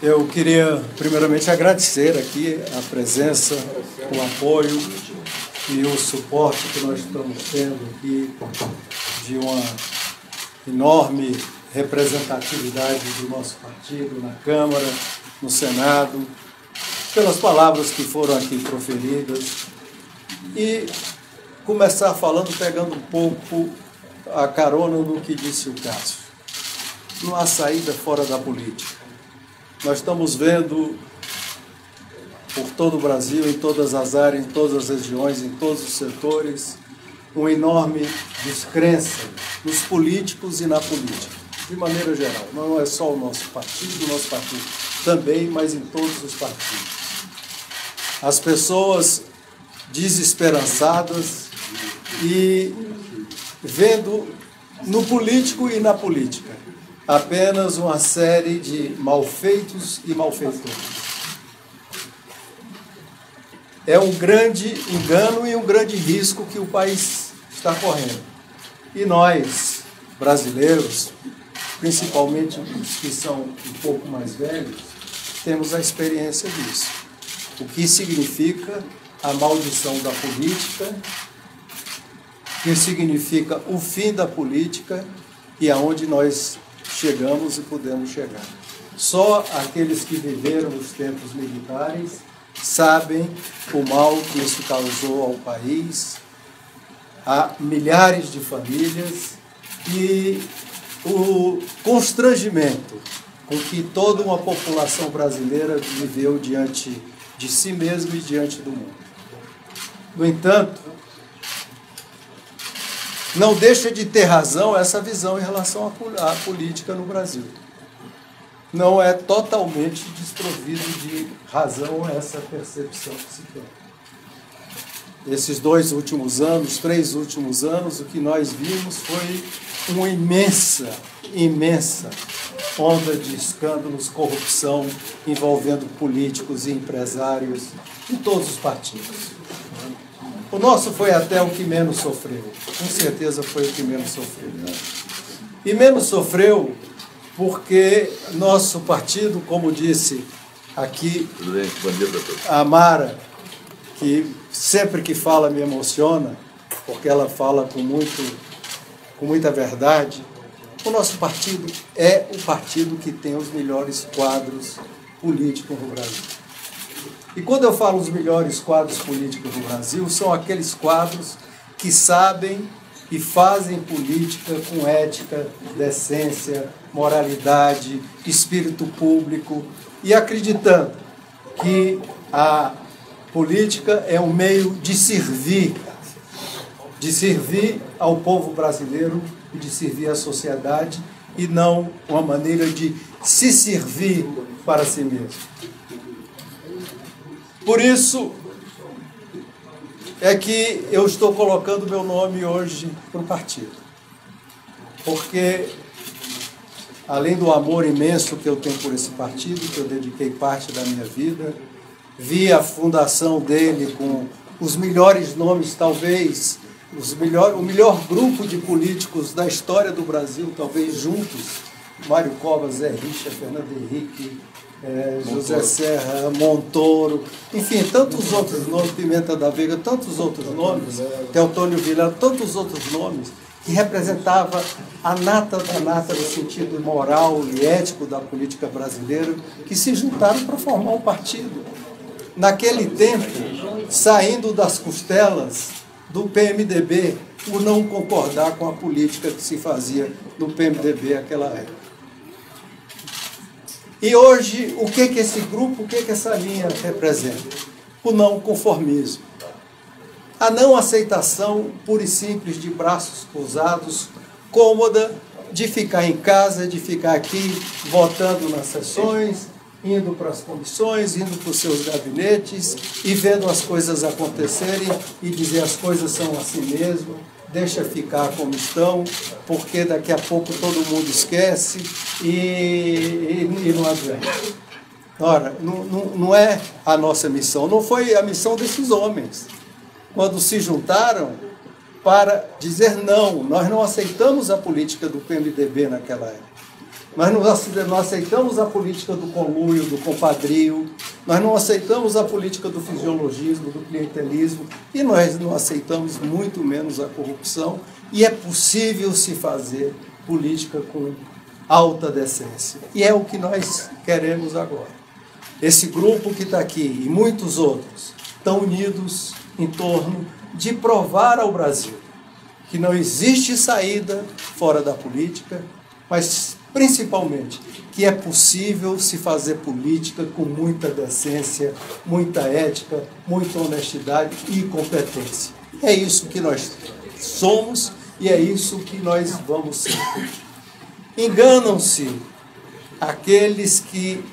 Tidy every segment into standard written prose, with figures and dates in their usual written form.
Eu queria primeiramente agradecer aqui a presença, o apoio e o suporte que nós estamos tendo aqui de uma enorme representatividade do nosso partido na Câmara, no Senado, pelas palavras que foram aqui proferidas, e começar falando, pegando um pouco a carona no que disse o Cássio. Não há saída fora da política. Nós estamos vendo por todo o Brasil, em todas as áreas, em todas as regiões, em todos os setores, uma enorme descrença nos políticos e na política, de maneira geral. Não é só o nosso partido também, mas em todos os partidos. As pessoas desesperançadas e vendo no político e na política apenas uma série de malfeitos e malfeitores. É um grande engano e um grande risco que o país está correndo. E nós, brasileiros, principalmente os que são um pouco mais velhos, temos a experiência disso. O que significa a maldição da política, o que significa o fim da política e aonde nós chegamos e podemos chegar. Só aqueles que viveram os tempos militares sabem o mal que isso causou ao país, a milhares de famílias e o constrangimento com que toda uma população brasileira viveu diante de si mesma e diante do mundo. No entanto, não deixa de ter razão essa visão em relação à política no Brasil. Não é totalmente desprovido de razão essa percepção que se tem. Esses 2 últimos anos, 3 últimos anos, o que nós vimos foi uma imensa onda de escândalos, corrupção envolvendo políticos e empresários em todos os partidos. O nosso foi até o que menos sofreu, com certeza foi o que menos sofreu. E menos sofreu porque nosso partido, como disse aqui a Mara, que sempre que fala me emociona, porque ela fala com muita verdade, o nosso partido é o partido que tem os melhores quadros políticos no Brasil. E quando eu falo os melhores quadros políticos do Brasil, são aqueles quadros que sabem e fazem política com ética, decência, moralidade, espírito público e acreditando que a política é um meio de servir ao povo brasileiro e de servir à sociedade e não uma maneira de se servir para si mesmo. Por isso é que eu estou colocando meu nome hoje para o partido. Porque, além do amor imenso que eu tenho por esse partido, que eu dediquei parte da minha vida, vi a fundação dele com os melhores nomes, talvez, o melhor grupo de políticos da história do Brasil, talvez juntos, Mário Covas, Zé Richa, Fernando Henrique, José Serra, Montoro, enfim, tantos outros nomes, Pimenta da Veiga, tantos outros nomes, Teotônio Vilela, tantos outros nomes, que representava a nata da nata no sentido moral e ético da política brasileira, que se juntaram para formar um partido. Naquele tempo, saindo das costelas do PMDB, por não concordar com a política que se fazia no PMDB naquela época. E hoje, o que esse grupo, o que essa linha representa? O não conformismo. A não aceitação pura e simples de braços cruzados, cômoda, de ficar em casa, de ficar aqui votando nas sessões, indo para as comissões, indo para os seus gabinetes e vendo as coisas acontecerem e dizer as coisas são assim mesmo, deixa ficar como estão, porque daqui a pouco todo mundo esquece e não adianta. Ora, não é a nossa missão, não foi a missão desses homens. Quando se juntaram para dizer não, nós não aceitamos a política do PMDB naquela época. Nós não aceitamos a política do conluio, do compadrio, nós não aceitamos a política do fisiologismo, do clientelismo, e nós não aceitamos muito menos a corrupção, e é possível se fazer política com alta decência. E é o que nós queremos agora. Esse grupo que está aqui e muitos outros estão unidos em torno de provar ao Brasil que não existe saída fora da política, mas principalmente que é possível se fazer política com muita decência, muita ética, muita honestidade e competência. É isso que nós somos e é isso que nós vamos ser. Enganam-se aqueles que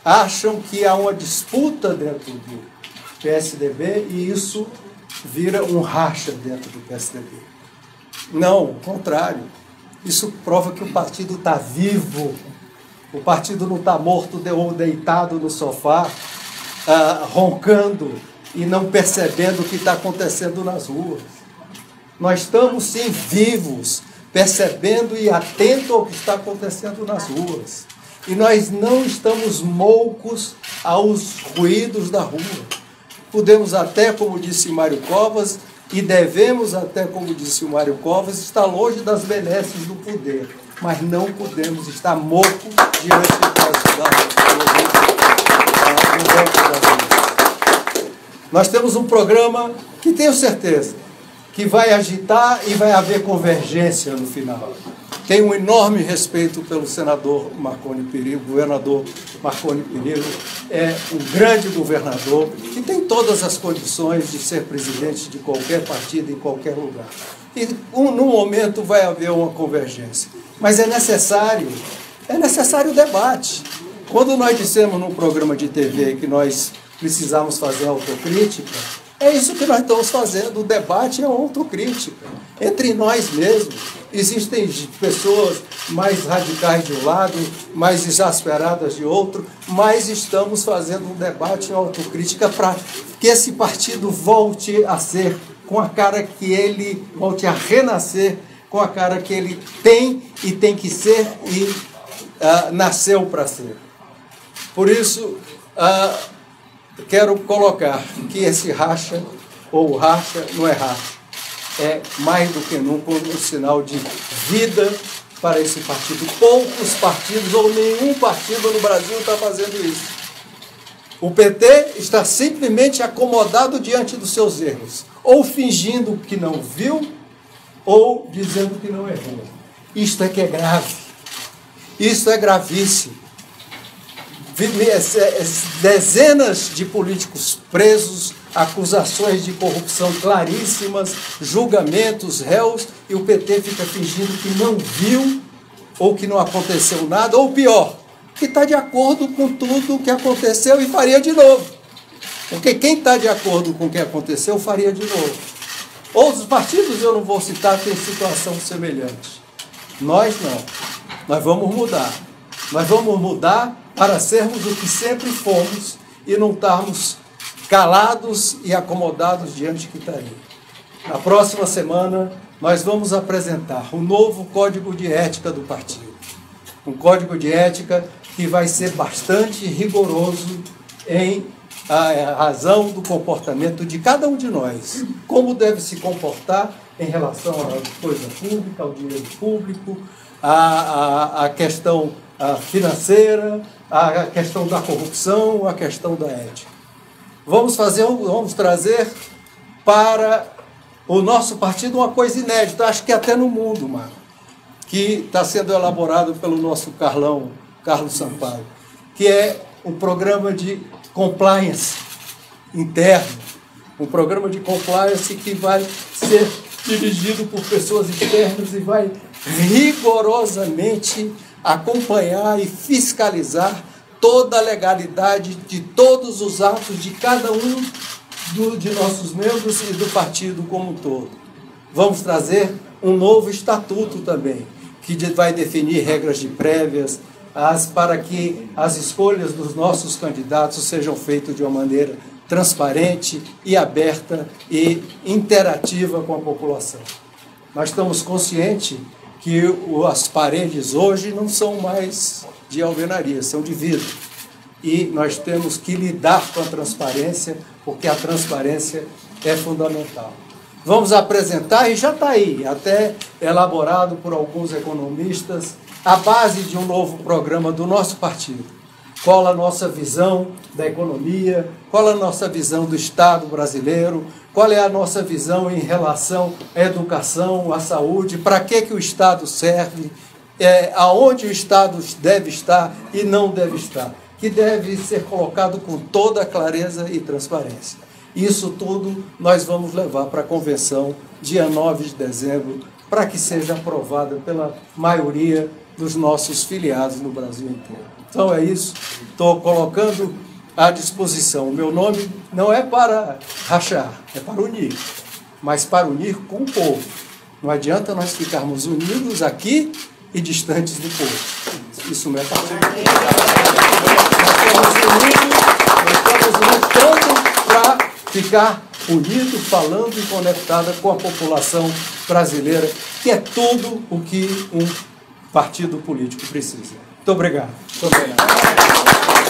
acham que há uma disputa dentro do PSDB e isso vira um racha dentro do PSDB. Não, ao contrário. Isso prova que o partido está vivo, o partido não está morto ou deitado no sofá, roncando e não percebendo o que está acontecendo nas ruas. Nós estamos, sim, vivos, percebendo e atentos ao que está acontecendo nas ruas. E nós não estamos moucos aos ruídos da rua. Podemos até, como disse Mário Covas, e devemos até, como disse o Mário Covas, estar longe das benesses do poder, mas não podemos estar mortos diante das Nós temos um programa que tenho certeza que vai agitar e vai haver convergência no final. Tenho um enorme respeito pelo senador Marconi Perillo, governador Marconi Perillo, é um grande governador que tem todas as condições de ser presidente de qualquer partido em qualquer lugar. E num momento vai haver uma convergência. Mas é necessário debate. Quando nós dissemos num programa de TV que nós precisamos fazer autocrítica, é isso que nós estamos fazendo, o debate é uma autocrítica. Entre nós mesmos, existem pessoas mais radicais de um lado, mais exasperadas de outro, mas estamos fazendo um debate em autocrítica para que esse partido volte a ser com a cara que ele, volte a renascer com a cara que ele tem e tem que ser e nasceu para ser. Por isso, quero colocar que esse racha, ou racha, não é racha, é mais do que nunca um sinal de vida para esse partido. Poucos partidos ou nenhum partido no Brasil está fazendo isso. O PT está simplesmente acomodado diante dos seus erros, ou fingindo que não viu, ou dizendo que não errou. Isto é que é grave. Isso é gravíssimo. Dezenas de políticos presos, acusações de corrupção claríssimas, julgamentos, réus, e o PT fica fingindo que não viu, ou que não aconteceu nada, ou pior, que está de acordo com tudo o que aconteceu e faria de novo. Porque quem está de acordo com o que aconteceu faria de novo. Outros partidos, eu não vou citar, têm situação semelhante. Nós não. Nós vamos mudar. Nós vamos mudar para sermos o que sempre fomos e não estarmos calados e acomodados diante do que está aí. Na próxima semana, nós vamos apresentar o novo Código de Ética do partido. Um código de ética que vai ser bastante rigoroso em razão do comportamento de cada um de nós. Como deve se comportar em relação à coisa pública, ao dinheiro público, à questão financeira, a questão da corrupção, a questão da ética. Vamos trazer para o nosso partido uma coisa inédita, acho que até no mundo, mano, que está sendo elaborado pelo nosso Carlos Sampaio, que é um programa de compliance interno, um programa de compliance que vai ser dirigido por pessoas externas e vai rigorosamente acompanhar e fiscalizar toda a legalidade de todos os atos de cada um de nossos membros e do partido como um todo. Vamos trazer um novo estatuto também, que vai definir regras de prévias para que as escolhas dos nossos candidatos sejam feitas de uma maneira transparente e aberta e interativa com a população. Nós estamos conscientes que as paredes hoje não são mais de alvenaria, são de vidro. E nós temos que lidar com a transparência, porque a transparência é fundamental. Vamos apresentar, e já está aí, até elaborado por alguns economistas, a base de um novo programa do nosso partido. Qual a nossa visão da economia, qual a nossa visão do Estado brasileiro, qual é a nossa visão em relação à educação, à saúde, para que o Estado serve, aonde o Estado deve estar e não deve estar, que deve ser colocado com toda a clareza e transparência. Isso tudo nós vamos levar para a convenção, dia 9 de dezembro, para que seja aprovada pela maioria dos nossos filiados no Brasil inteiro. Então é isso, estou colocando à disposição. O meu nome não é para rachar, é para unir, mas para unir com o povo. Não adianta nós ficarmos unidos aqui e distantes do povo. Isso não é possível. Nós estamos lutando para ficar unido, falando e conectada com a população brasileira, que é tudo o que um partido político precisa. Muito obrigado. Muito obrigado.